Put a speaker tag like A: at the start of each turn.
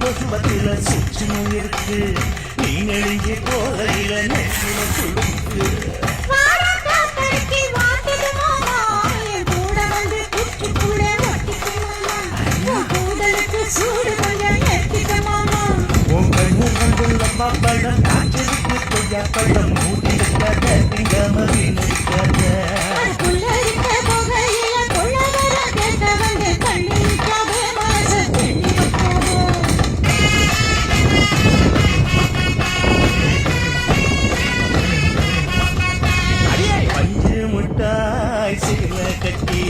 A: கொசுபத்தில சூட்சமும் இருக்கு. நீ நெருங்கி போகையில நெற்றில சுழுக்கு. உன் கண்ணு கொண்டுள்ள பப்படம் காற்றிற்கு கொய்யாப்பழம் மூடிக்காத திங்காம வீணடிக்காத. பஞ்சு முட்டாய் சீல கட்டி